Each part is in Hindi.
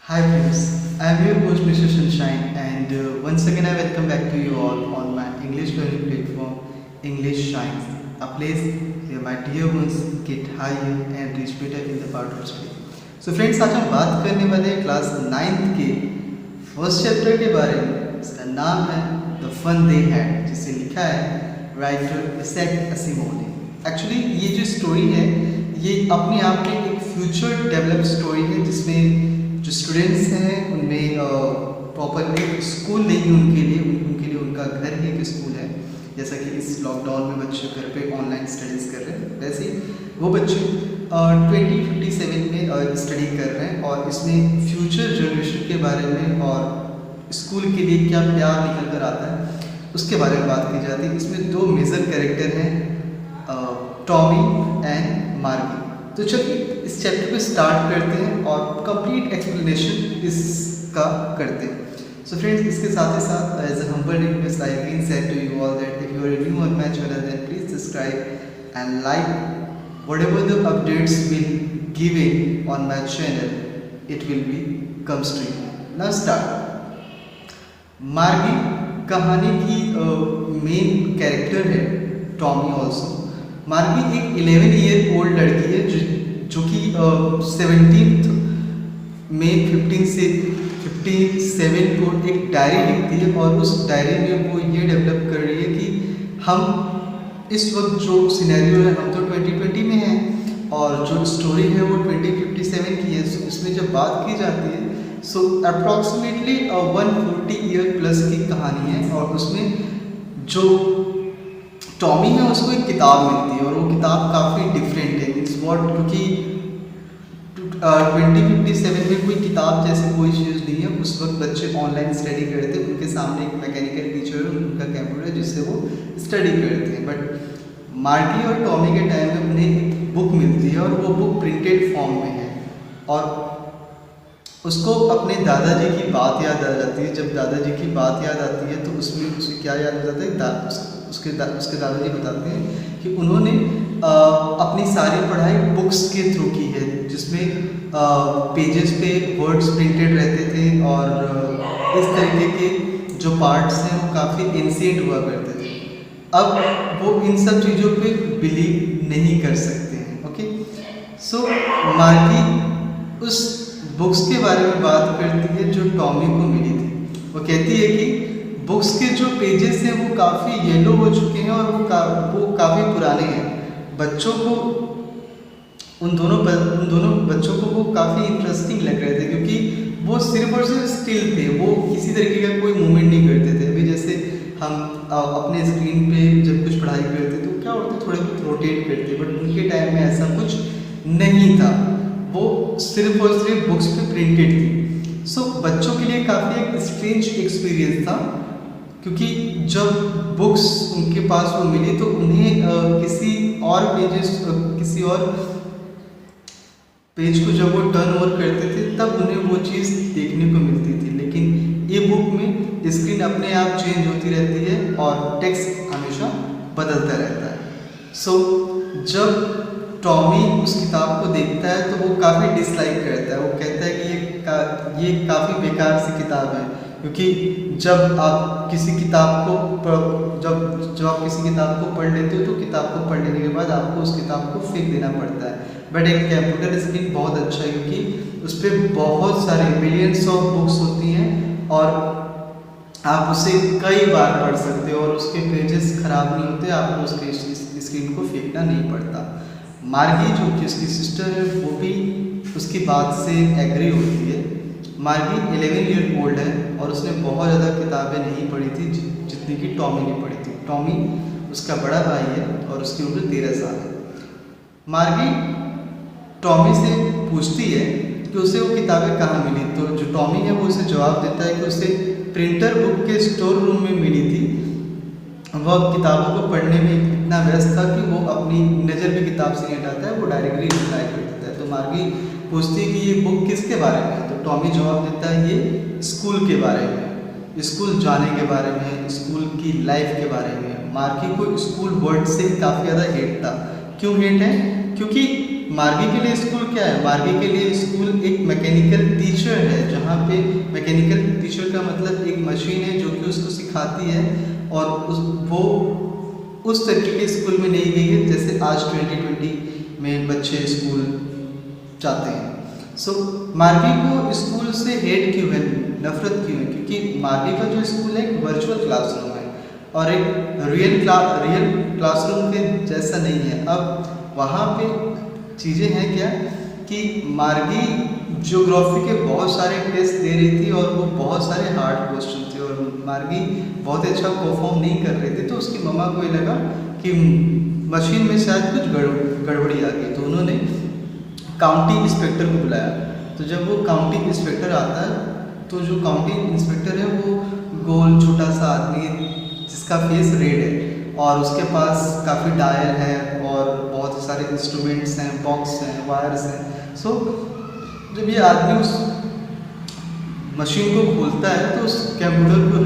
Hi friends, I am your host Mr. Sunshine and once again I welcome back to you all on my English learning platform English Shines, a place where my dear ones get higher and reach better in the part of study. So friends, आज हम बात करने वाले हैं क्लास 9th के फर्स्ट चैप्टर के बारे में. इसका नाम है द फन दे हैड, जिसे लिखा है राइटर इसैक असिमोव ने. एक्चुअली ये जो स्टोरी है ये अपने आप में एक फ्यूचर डेवलप स्टोरी है जिसमें जो स्टूडेंट्स हैं उनमें प्रॉपर एक स्कूल नहीं उनके लिए उनका घर ही एक स्कूल है. जैसा कि इस लॉकडाउन में बच्चे घर पे ऑनलाइन स्टडीज़ कर रहे हैं, वैसे ही वो बच्चे 2057 में स्टडी कर रहे हैं और इसमें फ्यूचर जनरेशन के बारे में और स्कूल के लिए क्या प्यार निकल कर आता है उसके बारे में बात की जाती है. इसमें दो मेजर कैरेक्टर हैं, टॉमी एंड मार्गी. तो चलिए इस चैप्टर को स्टार्ट करते हैं और कंप्लीट एक्सप्लेनेशन इसका करते हैं. सो फ्रेंड्स, इसके साथ ही साथ as a humble request I again said to you all that if you are new on my channel then please subscribe and like whatever the updates will given on my channel, it will be comes to you. Now start. Margie कहानी की मेन कैरेक्टर है, टॉमी ऑल्सो. मार्गी एक 11 ईयर ओल्ड लड़की है जो कि 17 मई 1557 को एक डायरी लिखती है और उस डायरी में वो ये डेवलप कर रही है कि हम इस वक्त जो सिनेरियो है हम तो 2020 में हैं और जो स्टोरी है वो 2057 की है. सो इसमें जब बात की जाती है सो अप्रॉक्सीमेटली 140 ईयर प्लस की कहानी है और उसमें जो टॉमी है उसको एक किताब मिलती है और वो किताब काफ़ी डिफरेंट है. इट्स वॉट, क्योंकि 2057 में कोई किताब जैसे कोई चीज़ नहीं है. उस वक्त बच्चे ऑनलाइन स्टडी करते हैं, उनके सामने एक मैकेनिकल टीचर है, उनका कंप्यूटर है जिससे वो स्टडी करते हैं. बट मार्गी और टॉमी के टाइम में उन्हें एक बुक मिलती है और वो बुक प्रिंटेड फॉर्म में है और उसको अपने दादाजी की बात याद आ जाती है. जब दादाजी की बात याद आती है तो उसमें उसे क्या याद हो जाता है, उसके दादाजी बताते हैं कि उन्होंने अपनी सारी पढ़ाई बुक्स के थ्रू की है जिसमें पेजेस पे वर्ड्स प्रिंटेड रहते थे और इस तरीके के जो पार्ट्स हैं वो काफ़ी एंशिएंट हुआ करते थे. अब वो इन सब चीज़ों पे बिलीव नहीं कर सकते हैं. ओके, सो मार्गी उस बुक्स के बारे में बात करती है जो टॉमी को मिली थी. वो कहती है कि बुक्स के जो पेजेस हैं वो काफ़ी येलो हो चुके हैं और वो काफ़ी पुराने हैं. बच्चों को उन दोनों बच्चों को वो काफ़ी इंटरेस्टिंग लग रहे थे क्योंकि वो सिर्फ और सिर्फ स्टिल थे, वो किसी तरीके का कोई मूवमेंट नहीं करते थे. अभी जैसे हम अपने स्क्रीन पे जब कुछ पढ़ाई करते तो क्या होता, थोड़े बहुत रोटेट करते, बट उनके टाइम में ऐसा कुछ नहीं था. वो सिर्फ और सिर्फ बुक्स पे प्रिंटेड थी. सो बच्चों के लिए काफ़ी एक स्ट्रेंज एक्सपीरियंस था क्योंकि जब बुक्स उनके पास वो मिली तो उन्हें किसी और पेज को जब वो टर्न ओवर करते थे तब उन्हें वो चीज़ देखने को मिलती थी. लेकिन ये बुक में स्क्रीन अपने आप चेंज होती रहती है और टेक्स्ट हमेशा बदलता रहता है. सो जब टॉमी उस किताब को देखता है तो वो काफ़ी डिसलाइक करता है. वो कहता है कि ये काफ़ी बेकार सी किताब है क्योंकि जब आप किसी किताब को पढ़ लेते हो तो किताब को पढ़ लेने के बाद आपको उस किताब को फेंक देना पड़ता है. बट एक कंप्यूटर स्क्रीन बहुत अच्छा है क्योंकि उस पर बहुत सारे मिलियंस ऑफ बुक्स होती हैं और आप उसे कई बार पढ़ सकते हो और उसके पेजेस खराब नहीं होते, आपको उसके स्क्रीन को फेंकना नहीं पड़ता. मार्गी जो कि उसकी सिस्टर है वो भी उसकी बात से एग्री होती है. मार्गी 11 ईयर ओल्ड है और उसने बहुत ज़्यादा किताबें नहीं पढ़ी थी जितनी कि टॉमी ने पढ़ी थी. टॉमी उसका बड़ा भाई है और उसकी उम्र 13 साल है. मार्गी टॉमी से पूछती है कि उसे वो किताबें कहाँ मिली, तो जो टॉमी है वो उसे जवाब देता है कि उसे प्रिंटर बुक के स्टोर रूम में मिली थी. वह किताबों को पढ़ने में इतना व्यस्त था कि वो अपनी नज़र भी किताब से नहीं हटाता है, वो डायरेक्टली रिप्लाई कर देता है. तो मार्गी पूछती है कि ये बुक किसके बारे में है, तो टॉमी जवाब देता है ये स्कूल के बारे में, स्कूल जाने के बारे में, स्कूल की लाइफ के बारे में. मार्गी को स्कूल वर्ड से काफ़ी ज़्यादा हेट था. क्यों हेट है? क्योंकि मार्गी के लिए स्कूल क्या है, मार्गी के लिए स्कूल एक मैकेनिकल टीचर है जहाँ पे मैकेनिकल टीचर का मतलब एक मशीन है जो कि उसको सिखाती है, और वो उस तरीके के स्कूल में नहीं गई है जैसे आज 2020 में बच्चे स्कूल जाते हैं। सो मार्गी को स्कूल से हेट क्यों है, नफरत क्यों है? क्योंकि मार्गी का जो स्कूल है एक वर्चुअल क्लासरूम है और एक रियल क्लासरूम के जैसा नहीं है। अब वहाँ पे चीज़ें हैं क्या कि मार्गी ज्योग्राफी के बहुत सारे टेस्ट दे रही थी और वो बहुत सारे हार्ड क्वेश्चन थे और मार्गी बहुत अच्छा परफॉर्म नहीं कर रही थी, तो उसकी मम्मा को ये लगा कि मशीन में शायद कुछ गड़बड़ी आ गई, तो उन्होंने काउंटी इंस्पेक्टर को बुलाया। तो जब वो काउंटी इंस्पेक्टर आता है तो जो काउंटी इंस्पेक्टर है वो गोल छोटा सा आदमी जिसका फेस रेड है और उसके पास काफ़ी डायल है और बहुत सारे इंस्ट्रूमेंट्स हैं, बॉक्स हैं, वायर्स हैं। सो जब ये आदमी उस मशीन को खोलता है तो उस कंप्यूटर को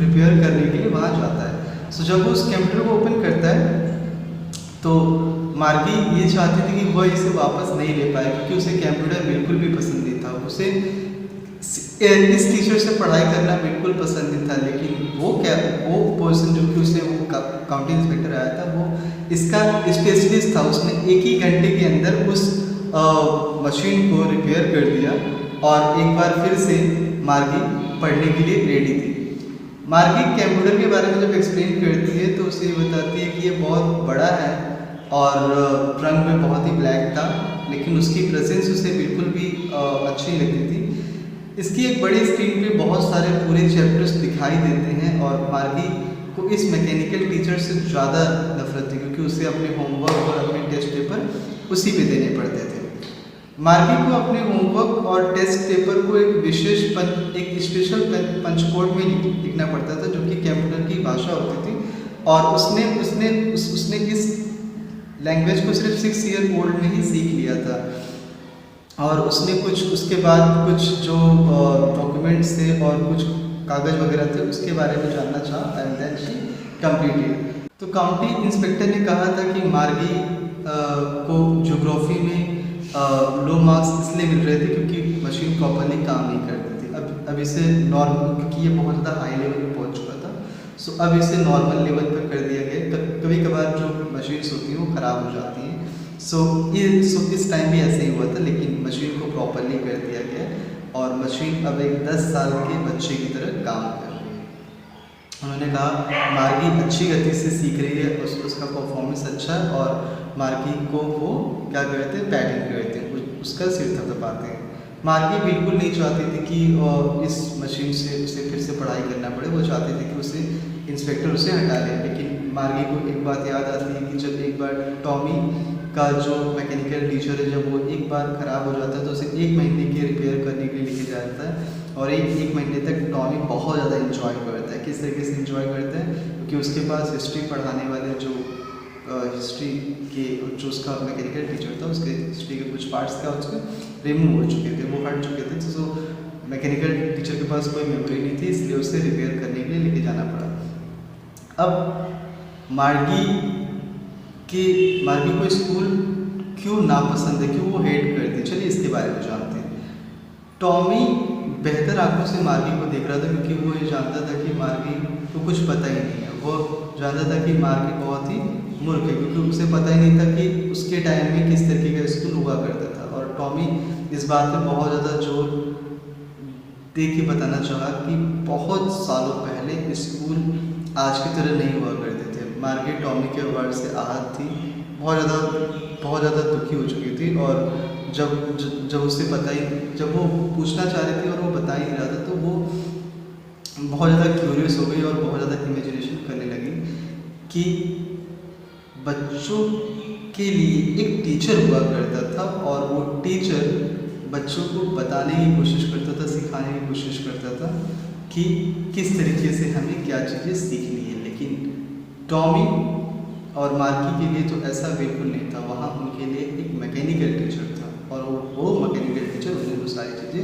रिपेयर करने के लिए वहाँ जाता है। सो जब वो उस कंप्यूटर को ओपन करता है तो मार्गी ये चाहती थी कि वह इसे वापस नहीं ले पाए क्योंकि उसे कंप्यूटर बिल्कुल भी पसंद नहीं था, उसे इस टीचर से पढ़ाई करना बिल्कुल पसंद नहीं था। लेकिन वो पर्सन जो कि उसे वो काउंटी इंस्पेक्टर आया था वो इसका स्पेशलिस्ट था, उसने एक ही घंटे के अंदर उस मशीन को रिपेयर कर दिया और एक बार फिर से मार्गी पढ़ने के लिए रेडी थी। मार्गी कंप्यूटर के बारे में जब एक्सप्लेन करती है तो उसे बताती है कि ये बहुत बड़ा है और रंग में बहुत ही ब्लैक था, लेकिन उसकी प्रेजेंस उसे बिल्कुल भी अच्छी नहीं लगती थी। इसकी एक बड़ी स्क्रीन पे बहुत सारे पूरे चैप्टर्स दिखाई देते हैं और मार्गी को इस मैकेनिकल टीचर से ज़्यादा नफरत थी क्योंकि उसे अपने होमवर्क और अपने टेस्ट पेपर उसी पे देने पड़ते थे। मार्गी को अपने होमवर्क और टेस्ट पेपर को एक स्पेशल पंच कोड में लिखना पड़ता था जो कि कंप्यूटर की भाषा होती थी और उसने इस लैंग्वेज को सिर्फ 6 ईयर ओल्ड में ही सीख लिया था और उसने उसके बाद कुछ जो डॉक्यूमेंट्स थे और कुछ कागज़ वगैरह थे उसके बारे में जानना चाहा एंड देन शी कंप्लीटेड। तो काउंटी इंस्पेक्टर ने कहा था कि मार्गी को ज्योग्राफी में लो मार्क्स इसलिए मिल रहे थे क्योंकि मशीन प्रॉपरली काम नहीं करती थी। अब इसे नॉर्मल, क्योंकि ये बहुत ज़्यादा हाई लेवल पे पहुंच चुका था, सो अब इसे नॉर्मल लेवल पर कर दिया गया। कभी कभार जो मशीन्स होती हैं वो ख़राब हो जाती हैं। सो इस टाइम भी ऐसे ही हुआ था, लेकिन मशीन को प्रॉपरली कर दिया गया और मशीन अब एक 10 साल के बच्चे की तरह काम कर रही है। उन्होंने कहा मार्गी अच्छी गति से सीख रही है, उसका परफॉर्मेंस अच्छा है और मार्गी को वो क्या करते हैं, बैटिंग करते हैं, उसका सिर थपथपाते हैं। मार्गी बिल्कुल नहीं चाहती थी कि इस मशीन से उसे फिर से पढ़ाई करना पड़े, वो चाहती थी कि उसे इंस्पेक्टर उसे हटा ले। लेकिन मार्गी को एक बात याद आती है कि जब एक बार टॉमी का जो मैकेनिकल टीचर है जब वो एक बार ख़राब हो जाता है तो उसे 1 महीने के रिपेयर करने के लिए लेके जाता है और एक महीने तक टॉमी बहुत ज़्यादा इन्जॉय करता है। किस तरीके से इन्जॉय करता है, क्योंकि उसके पास हिस्ट्री पढ़ाने वाले जो हिस्ट्री के जो उसका मैकेनिकल टीचर था उसके हिस्ट्री के कुछ पार्ट्स क्या उसके रिमूव हो चुके थे, वो हट चुके थे। तो मैकेनिकल टीचर के पास कोई मेमोरी नहीं थी, इसलिए उसे रिपेयर करने के लिए लेके जाना पड़ा। अब मार्गी को स्कूल क्यों नापसंद है, क्यों वो हेट करती है, चलिए इसके बारे में जानते हैं। टॉमी बेहतर आंखों से मार्गी को देख रहा था क्योंकि वो ये जानता था कि मार्गी को कुछ पता ही नहीं है। वो जानता था कि मार्गी बहुत ही मूर्ख है क्योंकि उसे पता ही नहीं था कि उसके टाइम में किस तरीके का स्कूल हुआ करता था। और टॉमी इस बात पर बहुत ज़्यादा जोर दे के बताना चाहा कि बहुत सालों पहले स्कूल आज की तरह नहीं हुआ करते थे। मार्गी टॉमी के वर्ड से आहत थी, बहुत ज़्यादा दुखी हो चुकी थी और जब उसे जब वो पूछना चाह रही थी और वो बता ही नहीं रहा था तो वो बहुत ज़्यादा क्यूरियस हो गई और बहुत ज़्यादा इमेजिनेशन करने लगी कि बच्चों के लिए एक टीचर हुआ करता था और वो टीचर बच्चों को बताने की कोशिश करता था, सिखाने की कोशिश करता था कि किस तरीके से हमें क्या चीज़ें सीखनी है। लेकिन टॉमी और मार्गी के लिए तो ऐसा बिल्कुल नहीं था, वहाँ उनके लिए एक मैकेनिकल टीचर था और वो मैकेनिकल टीचर उन्हें वो सारी चीज़ें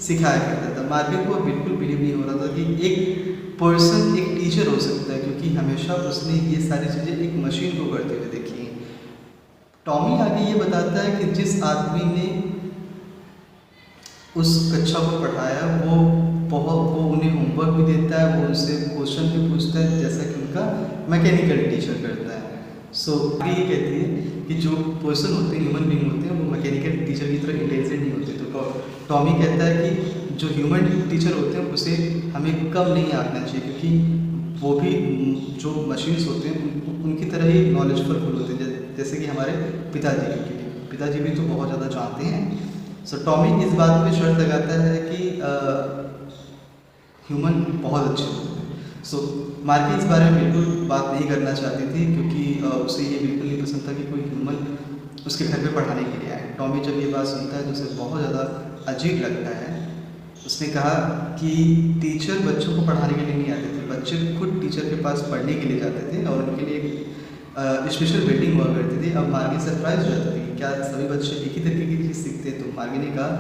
सिखाया करता था। मार्गी को बिल्कुल बिलीव नहीं हो रहा था कि एक पर्सन एक टीचर हो सकता है क्योंकि हमेशा उसने ये सारी चीज़ें एक मशीन को करते हुए देखी हैं। टॉमी आगे ये बताता है कि जिस आदमी ने उस कक्षा को पढ़ाया, वो उन्हें होमवर्क भी देता है, वो उनसे क्वेश्चन भी पूछता है, जैसा कि उनका मैकेनिकल टीचर करता है। सो आगे ये कहती है कि जो पर्सन होते हैं, ह्यूमन बीइंग होते हैं, वो मैकेनिकल टीचर की तरह इंटेलिजेंट नहीं होते। तो टॉमी कहता है कि जो ह्यूमन टीचर होते हैं उसे हमें कम नहीं आंकना चाहिए, क्योंकि वो भी जो मशीन्स होते हैं उनकी तरह ही नॉलेजफुल होते हैं, जैसे कि हमारे पिताजी भी तो बहुत ज़्यादा जानते हैं। सो टॉमी इस बात पे शर्त लगाता है कि ह्यूमन बहुत अच्छे होते हैं। सो मार्गी इस बारे में बिल्कुल बात नहीं करना चाहती थी, क्योंकि उसे ये बिल्कुल नहीं पसंद था कि कोई ह्यूमन उसके घर पे पढ़ाने के लिए आए। टॉमी जब ये बात सुनता है तो उसे बहुत ज़्यादा अजीब लगता है। उसने कहा कि टीचर बच्चों को पढ़ाने के लिए नहीं आते थे, बच्चे खुद टीचर के पास पढ़ने के लिए जाते थे और उनके लिए स्पेशल वेटिंग हुआ करती थी। अब मार्गी सरप्राइज हो जाती थी कि क्या सभी बच्चे एक ही तरीके की चीज़ सीखते हैं। तो मार्गी ने कहा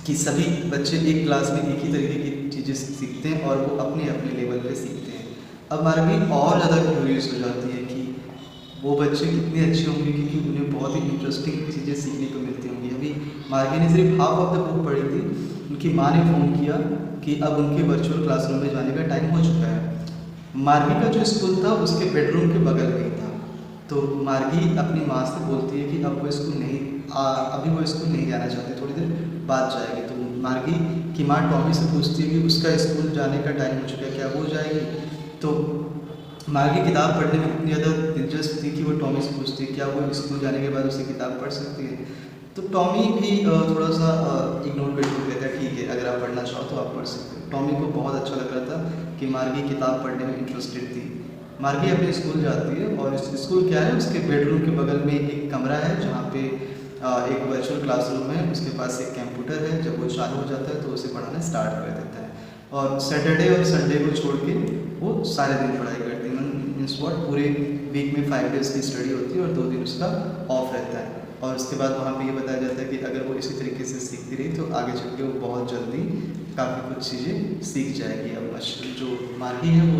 कि सभी बच्चे एक क्लास में एक ही तरीके की चीज़ें सीखते हैं और वो अपने अपने लेवल पे सीखते हैं। अब मार्गी और ज़्यादा क्यूरियस हो जाती है कि वो बच्चे कितने अच्छे होंगे, क्योंकि उन्हें बहुत ही इंटरेस्टिंग चीज़ें सीखने को मिलती होंगी। अभी मार्गी ने सिर्फ हाफ ऑफ द बुक पढ़ी थी, उनकी माँ ने फ़ोन किया कि अब उनके वर्चुअल क्लासरूम में जाने का टाइम हो चुका है। मार्गी का जो स्कूल था उसके बेडरूम के बगल में ही था। तो मार्गी अपनी माँ से बोलती है कि अब वो स्कूल नहीं अभी वो स्कूल नहीं जाना चाहती, थोड़ी देर बाद जाएगी। तो मार्गी की माँ टॉमी से पूछती है कि उसका स्कूल जाने का टाइम हो चुका है, क्या वो जाएगी। तो मार्गी किताब पढ़ने में इतनी ज़्यादा दिलचस्प थी कि वो टॉमी से पूछती है क्या वो स्कूल जाने के बाद उसे किताब पढ़ सकती है। तो टॉमी भी थोड़ा सा इग्नोर करके कहता है ठीक है, अगर आप पढ़ना चाहो तो आप पढ़ सकते हो। टॉमी को बहुत अच्छा लग रहा था कि मार्गी किताब पढ़ने में इंटरेस्टेड थी। मार्गी अपने स्कूल जाती है और स्कूल क्या है, उसके बेडरूम के बगल में एक कमरा है जहाँ पे एक वर्चुअल क्लासरूम है, उसके पास एक कंप्यूटर है। जब वो चालू हो जाता है तो उसे पढ़ाना स्टार्ट कर देता है और सैटरडे और संडे को छोड़ के वो सारे दिन पढ़ाई करती है। मीन्स वॉट, पूरे वीक में 5 डेज़ की स्टडी होती है और 2 दिन उसका ऑफ रहता है। और उसके बाद वहाँ पे ये बताया जाता है कि अगर वो इसी तरीके से सीखती रही तो आगे चल के वो बहुत जल्दी काफ़ी कुछ चीज़ें सीख जाएगी। अब जो मार्गी है वो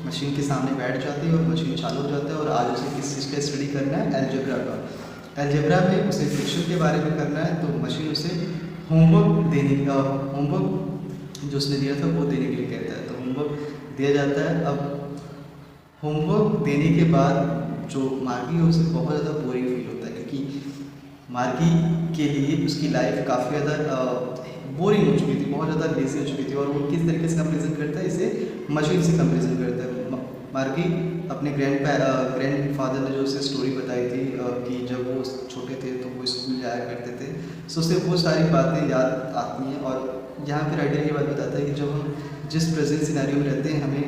मशीन के सामने बैठ जाती है और मशीन चालू हो जाता है और आज उसे किस चीज़ का स्टडी करना है, अलजेब्रा का। अलजेब्रा में उसे फ्रिक्शन के बारे में करना है, तो मशीन उसे होमवर्क जो उसने दिया था वो देने के लिए कहता है। तो होमवर्क दिया जाता है। अब होमवर्क देने के बाद जो मार्गी है उसे बहुत ज़्यादा बोरिंग फील होता है, क्योंकि मार्गी के लिए उसकी लाइफ काफ़ी ज़्यादा बोरिंग हो चुकी थी, बहुत ज़्यादा लेजी हो चुकी थी। और वो किस तरीके से कंपेरिजन करता है, इसे मशीन से कंपेरिजन करता है। मार्गी अपने ग्रैंड फादर ने जो उसे स्टोरी बताई थी कि जब वो छोटे थे तो वो स्कूल जाया करते थे, सो उसे वो सारी बातें याद आती हैं। और यहाँ पर राइटर ये बात बताता है कि जब हम जिस प्रेजेंट सिनेरियो में रहते हैं, हमें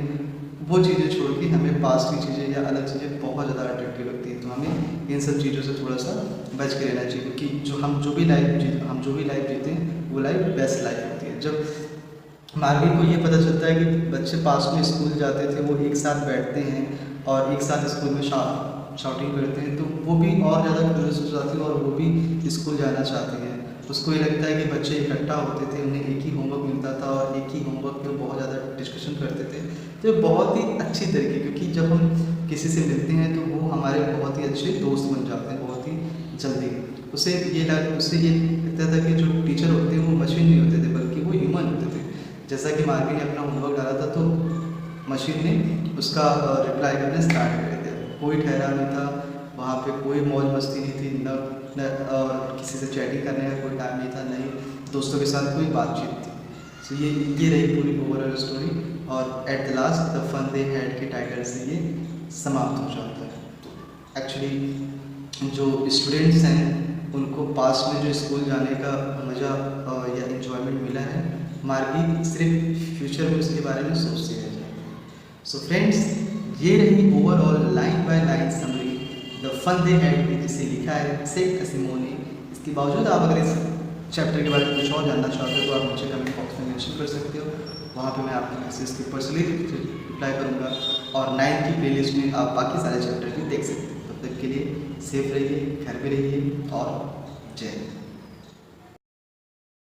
वो चीज़ें छोड़ के हमें पास्ट की चीज़ें या अलग चीज़ें बहुत ज़्यादा अट्रैक्टिव लगती हैं। तो हमें इन सब चीज़ों से थोड़ा सा बच के रहना चाहिए, क्योंकि हम जो भी लाइफ जीते हैं वो लाइफ बेस्ट लाइफ होती है। जब मार्गी को ये पता चलता है कि बच्चे पास में स्कूल जाते थे, वो एक साथ बैठते हैं और एक साथ स्कूल में शाउटिंग करते हैं, तो वो भी और ज़्यादा क्यूरियस हो जाती है और वो भी स्कूल जाना चाहती है। उसको ये लगता है कि बच्चे इकट्ठा होते थे, उन्हें एक ही होमवर्क मिलता था और एक ही होमवर्क पे बहुत ज़्यादा डिस्कशन करते थे। तो ये बहुत ही अच्छी तरीके, क्योंकि जब हम किसी से मिलते हैं तो वो हमारे बहुत ही अच्छे दोस्त बन जाते हैं बहुत ही जल्दी। उसे ये लगता था कि जो टीचर होते हैं वो मशीन नहीं होते थे, बल्कि वो ह्यूमन होते थे। जैसा कि मार्गी ने अपना होमवर्क डाला था तो मशीन ने उसका रिप्लाई करना स्टार्ट कर दिया। कोई ठहरा नहीं था वहाँ पे, कोई मौज मस्ती नहीं थी, न किसी से चैटिंग करने का कोई टाइम नहीं था, नहीं दोस्तों के साथ कोई बातचीत थी। सो ये रही पूरी ओवरऑल स्टोरी। और at the last the fun they had के टाइटल से ये समाप्त हो जाता है। एक्चुअली जो स्टूडेंट्स हैं उनको पास्ट में जो स्कूल जाने का मज़ा या इन्जॉयमेंट मिला है, मार्गी सिर्फ फ्यूचर में उसके बारे में सोचती रह जाती है। सो फ्रेंड्स, ये रही overall line by line summary the fun they had, जिसे लिखा है सेंट असिमो ने। इसके बावजूद आप अगर इस चैप्टर के बारे में कुछ और जानना चाहते हो तो आप मुझे कमेंट बॉक्स में मेंशन कर सकते हो, वहाँ पे मैं आपके मैसेज की पर्सनली रिप्लाई करूँगा। और 9 की प्लेलिस्ट में आप बाकी सारे चैप्टर भी देख सकते हो। तब तक के लिए सेफ रहिए, घर में रहिए और जय हिंद।